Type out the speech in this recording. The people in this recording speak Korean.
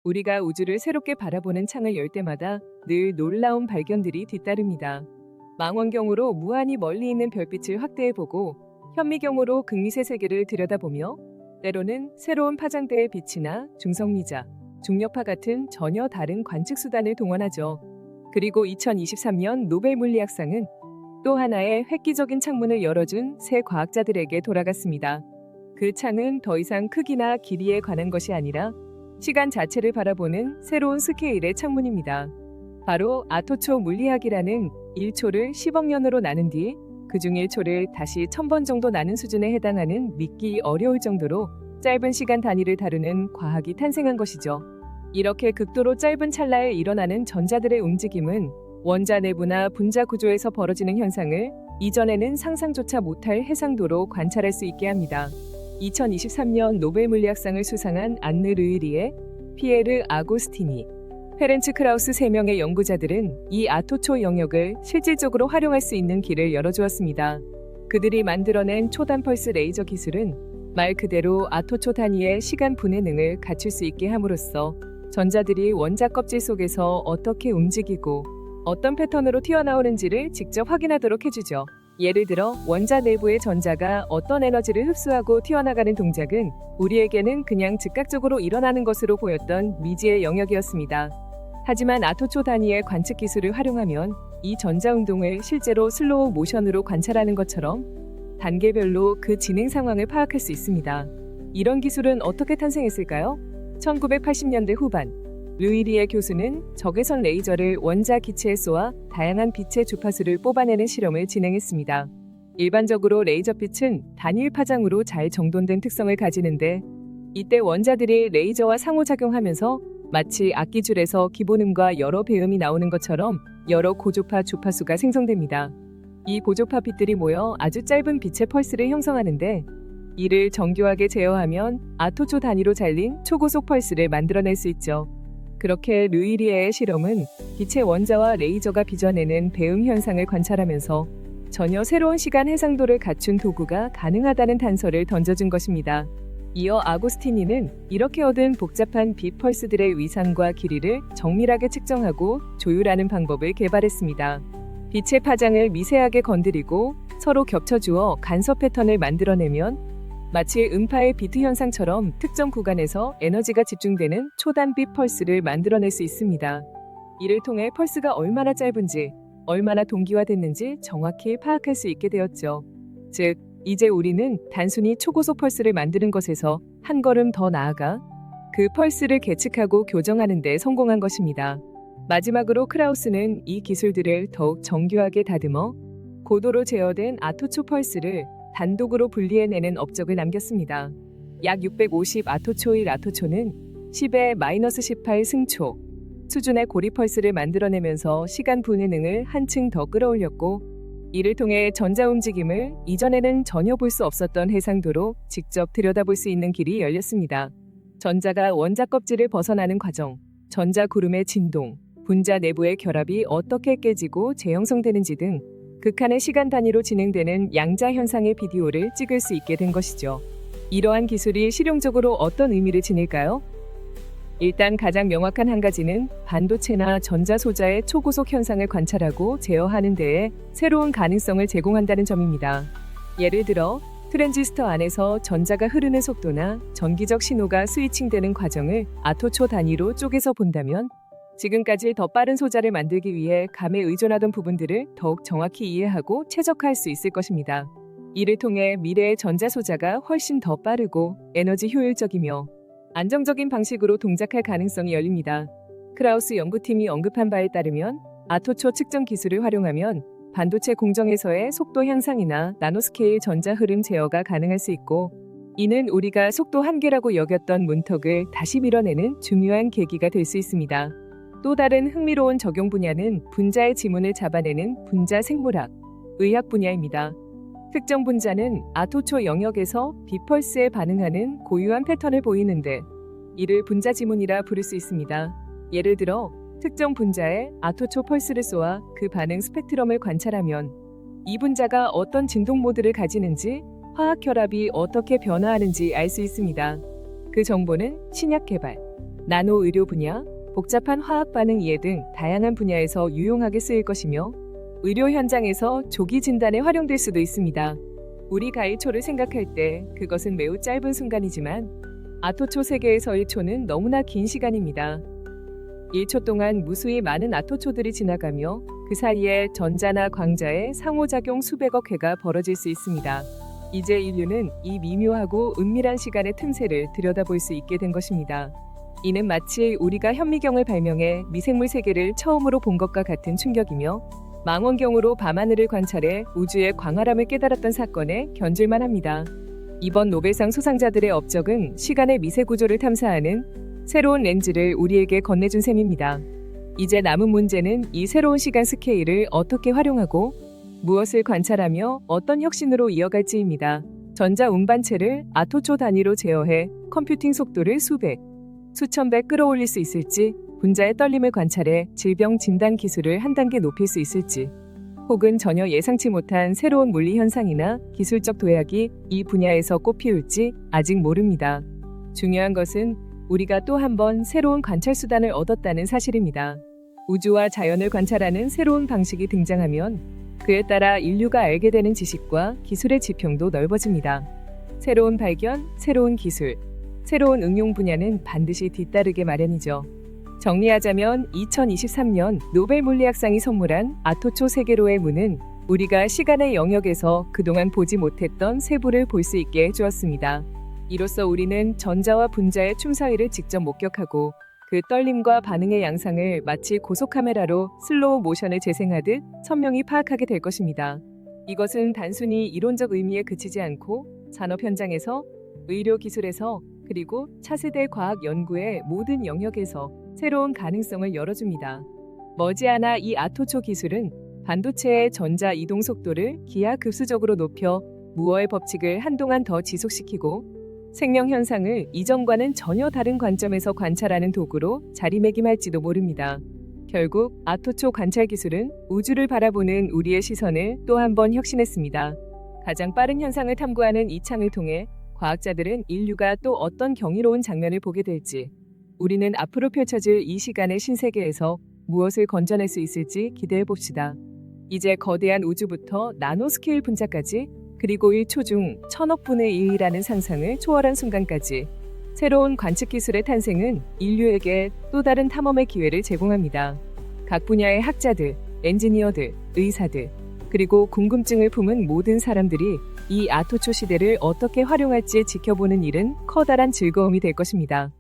우리가 우주를 새롭게 바라보는 창을 열 때마다 늘 놀라운 발견들이 뒤따릅니다. 망원경으로 무한히 멀리 있는 별빛을 확대해보고 현미경으로 극미세 세계를 들여다보며 때로는 새로운 파장대의 빛이나 중성미자, 중력파 같은 전혀 다른 관측 수단을 동원하죠. 그리고 2023년 노벨 물리학상은 또 하나의 획기적인 창문을 열어준 새 과학자들에게 돌아갔습니다. 그 창은 더 이상 크기나 길이에 관한 것이 아니라 시간 자체를 바라보는 새로운 스케일의 창문입니다. 바로 아토초 물리학이라는 1초를 10억 년으로 나눈 뒤 그중 1초를 다시 1000번 정도 나눈 수준에 해당하는 믿기 어려울 정도로 짧은 시간 단위를 다루는 과학이 탄생한 것이죠. 이렇게 극도로 짧은 찰나에 일어나는 전자들의 움직임은 원자 내부나 분자 구조에서 벌어지는 현상을 이전에는 상상조차 못할 해상도로 관찰할 수 있게 합니다. 2023년 노벨 물리학상을 수상한 안느 르이리에, 피에르 아고스티니, 페렌츠 크라우스 3명의 연구자들은 이 아토초 영역을 실질적으로 활용할 수 있는 길을 열어주었습니다. 그들이 만들어낸 초단 펄스 레이저 기술은 말 그대로 아토초 단위의 시간 분해 능을 갖출 수 있게 함으로써 전자들이 원자 껍질 속에서 어떻게 움직이고 어떤 패턴으로 튀어나오는지를 직접 확인하도록 해주죠. 예를 들어 원자 내부의 전자가 어떤 에너지를 흡수하고 튀어나가는 동작은 우리에게는 그냥 즉각적으로 일어나는 것으로 보였던 미지의 영역이었습니다. 하지만 아토초 단위의 관측 기술을 활용하면 이 전자 운동을 실제로 슬로우 모션으로 관찰하는 것처럼 단계별로 그 진행 상황을 파악할 수 있습니다. 이런 기술은 어떻게 탄생했을까요? 1980년대 후반, 르이리에 교수는 적외선 레이저를 원자 기체에 쏘아 다양한 빛의 주파수를 뽑아내는 실험을 진행했습니다. 일반적으로 레이저빛은 단일 파장으로 잘 정돈된 특성을 가지는데 이때 원자들이 레이저와 상호작용하면서 마치 악기줄에서 기본음과 여러 배음이 나오는 것처럼 여러 고조파 주파수가 생성됩니다. 이 고조파 빛들이 모여 아주 짧은 빛의 펄스를 형성하는데 이를 정교하게 제어하면 아토초 단위로 잘린 초고속 펄스를 만들어낼 수 있죠. 그렇게 르이리에의 실험은 빛의 원자와 레이저가 빚어내는 배음 현상을 관찰하면서 전혀 새로운 시간 해상도를 갖춘 도구가 가능하다는 단서를 던져준 것입니다. 이어 아고스티니는 이렇게 얻은 복잡한 빛 펄스들의 위상과 길이를 정밀하게 측정하고 조율하는 방법을 개발했습니다. 빛의 파장을 미세하게 건드리고 서로 겹쳐주어 간섭 패턴을 만들어내면 마치 음파의 비트 현상처럼 특정 구간에서 에너지가 집중되는 초단빛 펄스를 만들어낼 수 있습니다. 이를 통해 펄스가 얼마나 짧은지, 얼마나 동기화됐는지 정확히 파악할 수 있게 되었죠. 즉, 이제 우리는 단순히 초고속 펄스를 만드는 것에서 한 걸음 더 나아가 그 펄스를 계측하고 교정하는 데 성공한 것입니다. 마지막으로 크라우스는 이 기술들을 더욱 정교하게 다듬어 고도로 제어된 아토초 펄스를 단독으로 분리해내는 업적을 남겼습니다. 약 650 아토초일 아토초는 10의 마이너스 18 승초 수준의 고리 펄스를 만들어내면서 시간 분해 능을 한층 더 끌어올렸고 이를 통해 전자 움직임을 이전에는 전혀 볼 수 없었던 해상도로 직접 들여다볼 수 있는 길이 열렸습니다. 전자가 원자 껍질을 벗어나는 과정, 전자 구름의 진동, 분자 내부의 결합이 어떻게 깨지고 재형성되는지 등 극한의 시간 단위로 진행되는 양자 현상의 비디오를 찍을 수 있게 된 것이죠. 이러한 기술이 실용적으로 어떤 의미를 지닐까요? 일단 가장 명확한 한 가지는 반도체나 전자소자의 초고속 현상을 관찰하고 제어하는 데에 새로운 가능성을 제공한다는 점입니다. 예를 들어 트랜지스터 안에서 전자가 흐르는 속도나 전기적 신호가 스위칭되는 과정을 아토초 단위로 쪼개서 본다면 지금까지 더 빠른 소자를 만들기 위해 감에 의존하던 부분들을 더욱 정확히 이해하고 최적화할 수 있을 것입니다. 이를 통해 미래의 전자 소자가 훨씬 더 빠르고 에너지 효율적이며 안정적인 방식으로 동작할 가능성이 열립니다. 크라우스 연구팀이 언급한 바에 따르면 아토초 측정 기술을 활용하면 반도체 공정에서의 속도 향상이나 나노스케일 전자 흐름 제어가 가능할 수 있고 이는 우리가 속도 한계라고 여겼던 문턱을 다시 밀어내는 중요한 계기가 될 수 있습니다. 또 다른 흥미로운 적용 분야는 분자의 지문을 잡아내는 분자 생물학, 의학 분야입니다. 특정 분자는 아토초 영역에서 빛펄스에 반응하는 고유한 패턴을 보이는데 이를 분자 지문이라 부를 수 있습니다. 예를 들어 특정 분자에 아토초 펄스를 쏘아 그 반응 스펙트럼을 관찰하면 이 분자가 어떤 진동 모드를 가지는지 화학 결합이 어떻게 변화하는지 알 수 있습니다. 그 정보는 신약 개발, 나노 의료 분야, 복잡한 화학 반응 이해 등 다양한 분야에서 유용하게 쓰일 것이며 의료 현장에서 조기 진단에 활용될 수도 있습니다. 우리 가일초를 생각할 때 그것은 매우 짧은 순간이지만 아토초 세계에서의 초는 너무나 긴 시간입니다. 1초 동안 무수히 많은 아토초들이 지나가며 그 사이에 전자나 광자의 상호작용 수백억 회가 벌어질 수 있습니다. 이제 인류는 이 미묘하고 은밀한 시간의 틈새를 들여다볼 수 있게 된 것입니다. 이는 마치 우리가 현미경을 발명해 미생물 세계를 처음으로 본 것과 같은 충격이며 망원경으로 밤하늘을 관찰해 우주의 광활함을 깨달았던 사건에 견줄만 합니다. 이번 노벨상 수상자들의 업적은 시간의 미세 구조를 탐사하는 새로운 렌즈를 우리에게 건네준 셈입니다. 이제 남은 문제는 이 새로운 시간 스케일을 어떻게 활용하고 무엇을 관찰하며 어떤 혁신으로 이어갈지입니다. 전자 운반체를 아토초 단위로 제어해 컴퓨팅 속도를 수백, 수천 배 끌어올릴 수 있을지, 분자의 떨림을 관찰해 질병 진단 기술을 한 단계 높일 수 있을지, 혹은 전혀 예상치 못한 새로운 물리 현상이나 기술적 도약이 이 분야에서 꽃피울지 아직 모릅니다. 중요한 것은 우리가 또 한 번 새로운 관찰 수단을 얻었다는 사실입니다. 우주와 자연을 관찰하는 새로운 방식이 등장하면 그에 따라 인류가 알게 되는 지식과 기술의 지평도 넓어집니다. 새로운 발견, 새로운 기술, 새로운 응용 분야는 반드시 뒤따르게 마련이죠. 정리하자면 2023년 노벨 물리학상이 선물한 아토초 세계로의 문은 우리가 시간의 영역에서 그동안 보지 못했던 세부를 볼 수 있게 해주었습니다. 이로써 우리는 전자와 분자의 춤 사이를 직접 목격하고 그 떨림과 반응의 양상을 마치 고속카메라로 슬로우 모션을 재생하듯 선명히 파악하게 될 것입니다. 이것은 단순히 이론적 의미에 그치지 않고 산업 현장에서, 의료 기술에서, 그리고 차세대 과학 연구의 모든 영역에서 새로운 가능성을 열어줍니다. 머지않아 이 아토초 기술은 반도체의 전자 이동 속도를 기하급수적으로 높여 무어의 법칙을 한동안 더 지속시키고 생명 현상을 이전과는 전혀 다른 관점에서 관찰하는 도구로 자리매김할지도 모릅니다. 결국 아토초 관찰 기술은 우주를 바라보는 우리의 시선을 또 한 번 혁신했습니다. 가장 빠른 현상을 탐구하는 이 창을 통해 과학자들은 인류가 또 어떤 경이로운 장면을 보게 될지, 우리는 앞으로 펼쳐질 이 시간의 신세계에서 무엇을 건져낼 수 있을지 기대해 봅시다. 이제 거대한 우주부터 나노스케일 분자까지, 그리고 1초 중 1000억 분의 1이라는 상상을 초월한 순간까지 새로운 관측 기술의 탄생은 인류에게 또 다른 탐험의 기회를 제공합니다. 각 분야의 학자들, 엔지니어들, 의사들, 그리고 궁금증을 품은 모든 사람들이 이 아토초 시대를 어떻게 활용할지 지켜보는 일은 커다란 즐거움이 될 것입니다.